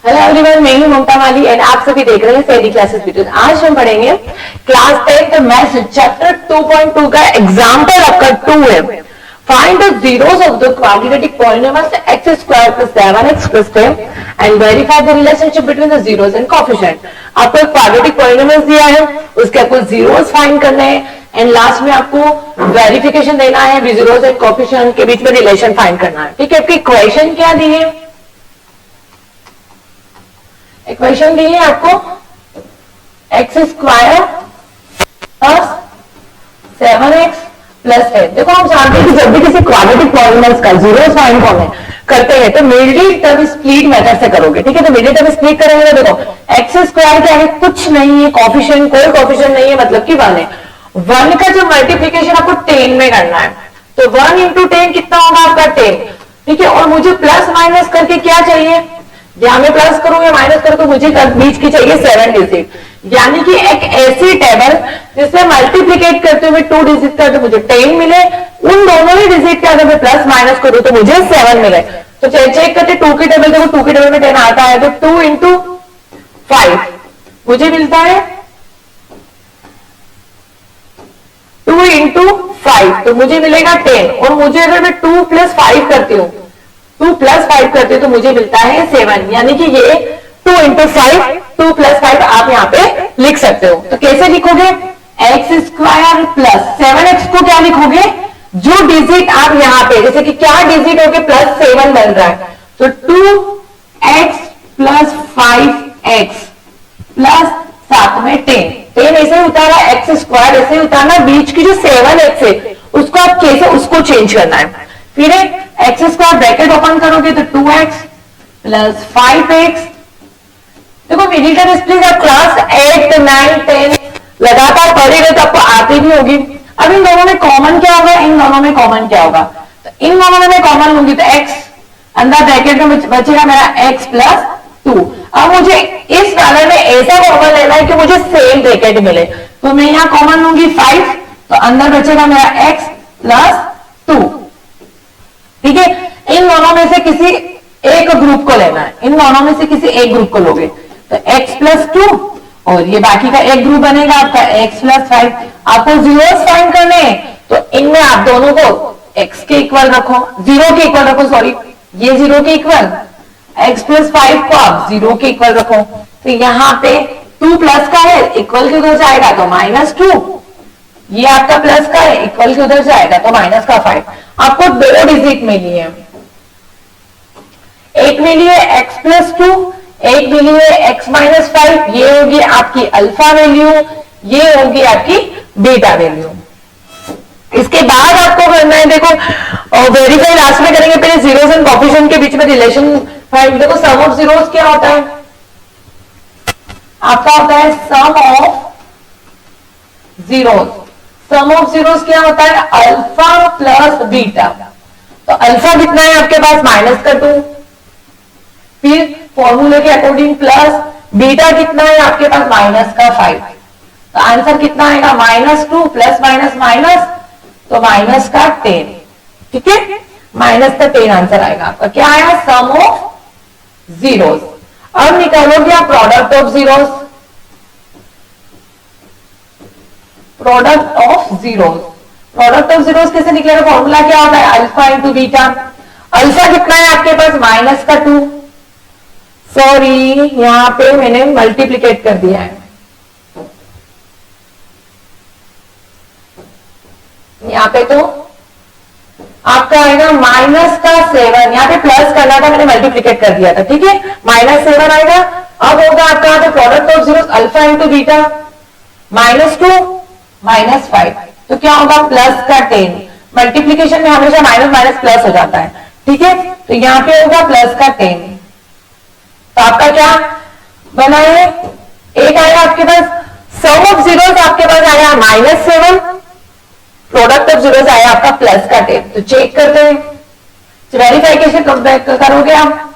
Hello everyone, मैं हूं ममता माली and आप सभी देख रहे हैं सैली क्लासेस वीडियोस। आज हम पढ़ेंगे क्लास 10th मैथ्स चैप्टर 2.2 का एग्जांपल आपका 2 है। Find the zeros of the quadratic polynomials x square plus 7x plus 10 and verify the relationship between the zeros and coefficient। आपको एक quadratic polynomials दिया है, उसके आपको zeros फाइंड करने हैं एंड लास्ट में आपको वेरिफिकेशन देना है, zeros एंड coefficient के बीच में रिलेशन फाइंड करना है। ठीक है, आपकी इक्वेशन क्या दी है? इक्वेशन दी है आपको x square plus 7x plus 10। देखो हम जानते हैं कि जब भी किसी क्वाड्रेटिक पॉलिनोमियल्स का जीरोस फाइंड करते हैं तो मिडिल टर्म स्प्लिट मेथड से करोगे। ठीक है, तो मिडिल टर्म स्प्लिट करेंगे तो देखो एक्स स्क्वायर क्या है, कुछ नहीं है, कोएफिशिएंट कोई कोएफिशिएंट नहीं है, मतलब कि 1 है। 1 का जो मल्टीप्लिकेशन आपको 10 में करना है तो 1 इंटू 10 कितना होगा आपका 10। ठीक है, और मुझे प्लस माइनस करके क्या चाहिए, यहां में प्लस करूं या माइनस करूं तो मुझे बीच की चाहिए 7 डिजिट, यानी कि एक ऐसी टेबल जिससे मल्टीप्लिकेट करते हुए 2 डिजिट का तो मुझे 10 मिले, उन दोनों ही डिजिट का अगर मैं प्लस माइनस करूं तो मुझे 7 मिले। तो चेक करते 2 की टेबल, देखो 2 की टेबल में 10 आता है तो 2 इंटू 5 मुझे मिलता है 2 इंटू 5 तो मुझे मिलेगा 10, और मुझे अगर मैं 2 प्लस 5 करती हूँ 2 प्लस 5 करते हो तो मुझे मिलता है 7, यानी कि ये 2 इंटू 5 2 प्लस 5 आप यहाँ पे लिख सकते हो। तो कैसे लिखोगे, एक्स स्क्वायर प्लस 7x को क्या लिखोगे, जो डिजिट आप यहाँ पे जैसे कि क्या डिजिट होके प्लस 7 बन रहा है तो 2x प्लस 5x प्लस साथ में 10 ऐसे उतारा, एक्स स्क्वायर ऐसे उतारना, बीच की जो 7x है उसको आप कैसे उसको चेंज करना है। फिर एक्स स्क्वायर ब्रैकेट ओपन करोगे तो 2x प्लस 5x। देखो मिडिल टर्म स्प्लिट आप क्लास 8 9 10 लगातार पढ़ेंगे तो आपको आती भी होगी। अब इन दोनों में कॉमन क्या होगा, इन दोनों में कॉमन क्या होगा, तो इन दोनों में मैं कॉमन लूंगी तो x अंदर ब्रैकेट में बचेगा मेरा x प्लस 2। अब मुझे इस वाले में ऐसा कॉमन लेना है कि मुझे सेम ब्रैकेट मिले, तो मैं यहाँ कॉमन लूंगी 5 तो अंदर बचेगा मेरा x प्लस 2। ठीक है, इन दोनों में से किसी एक ग्रुप को लेना है, इन दोनों में से किसी एक ग्रुप को लोगे तो x प्लस 2 और ये बाकी का एक ग्रुप बनेगा आपका x प्लस 5। आपको जीरोस फाइंड करने हैं तो इनमें आप दोनों को x के इक्वल रखो, 0 के इक्वल रखो, सॉरी ये 0 के इक्वल, x प्लस 5 को आप 0 के इक्वल रखो। तो यहाँ पे 2 प्लस का है, इक्वल के उधर जाएगा तो -2, ये आपका प्लस का है, इक्वल के उधर जाएगा तो माइनस का 5। आपको 2 डिजिट मिली है, एक मिली है x प्लस 2, एक मिली है x माइनस 5, ये होगी आपकी अल्फा वैल्यू, ये होगी आपकी बीटा वैल्यू। इसके बाद आपको करना है, देखो वेरीफाई लास्ट में करेंगे, पहले जीरोस एंड कोएफिशिएंट के बीच में रिलेशन फाइंड। देखो सम ऑफ जीरोस क्या होता है, आपका होता है sum of zeros. Sum of zeros क्या होता है, अल्फा प्लस बीटा। तो अल्फा कितना है आपके पास -2, फिर फॉर्मूले के अकॉर्डिंग प्लस, बीटा कितना है आपके पास -5। तो आंसर कितना आएगा -2 प्लस माइनस माइनस तो -10। ठीक है, -10 आंसर आएगा आपका। क्या आया, सम ऑफ जीरोस। अब निकालोगे आप product of zeros, product of zeros. Product of zeros कैसे निकलेगा, फॉर्मूला क्या होता है, अल्फा इंटू बीटा। अल्फा कितना है आपके पास -2, सॉरी यहां पे मैंने मल्टीप्लिकेट कर दिया है, यहाँ पे तो आपका आएगा -7, यहाँ पे प्लस करना था, मैंने मल्टीप्लिकेट कर दिया था। ठीक है, -7 आएगा। अब होगा आपका तो product of zeros alpha into beta, -2 -5 तो क्या होगा प्लस का 10। मल्टीप्लीकेशन में हमेशा माइनस माइनस प्लस हो जाता है। ठीक है, तो यहाँ पे होगा प्लस का 10। तो आपका क्या बना है, एक आया आपके पास सम ऑफ जीरोस, आपके पास आया -7, प्रोडक्ट ऑफ जीरोस आया आपका प्लस का 10। तो चेक करते हैं, वेरीफाई कैसे करोगे आप,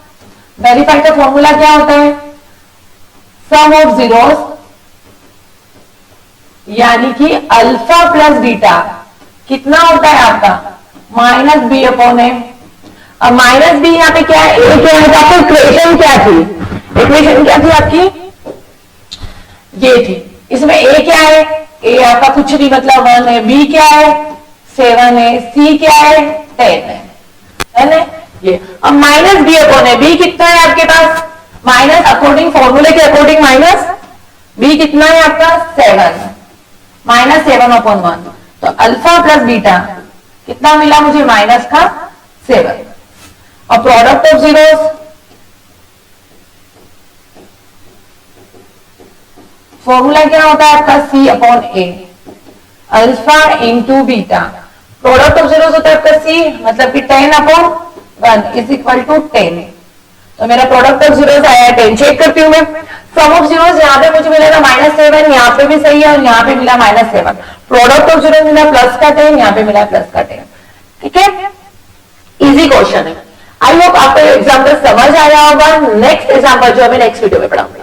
वेरीफाई का फॉर्मूला क्या होता है, सम ऑफ जीरोस यानी कि अल्फा प्लस बीटा कितना होता है आपका -b/a। अब -b यहाँ पे क्या है, a क्या है, आपको इक्वेशन क्या थी, इक्वेशन क्या थी आपकी, ये थी। इसमें ए क्या है, ए आपका कुछ नहीं मतलब 1 है, बी क्या है 7 है, सी क्या है 10 है ये। अब माइनस बी अपॉन है, बी कितना है आपके पास, माइनस अकॉर्डिंग फॉर्मूले के अकॉर्डिंग माइनस बी कितना है आपका 7, माइनस 7 अपॉन 1, तो अल्फा प्लस बीटा कितना मिला मुझे माइनस का 7। और प्रोडक्ट ऑफ जीरोस, फॉर्मूला क्या होता है आपका C upon A, alpha into beta, product of zeros होता है आपका सी, मतलब कि 10 अपॉन 1 इज इक्वल टू 10। तो मेरा प्रोडक्ट ऑफ जीरोस आया 10, चेक करती हूँ मैं। सम ऑफ जीरोस यहाँ पे मुझे मिलेगा -7, यहाँ पे भी सही है और यहाँ पे मिला -7। प्रोडक्ट ऑफ जीरोस मिला प्लस का 10, यहाँ पे मिला प्लस का 10। ठीक है, इजी क्वेश्चन है। आई होप आपको एग्जाम्पल समझ आया होगा। नेक्स्ट एग्जाम्पल जो मैं नेक्स्ट वीडियो में पढ़ाऊंगी।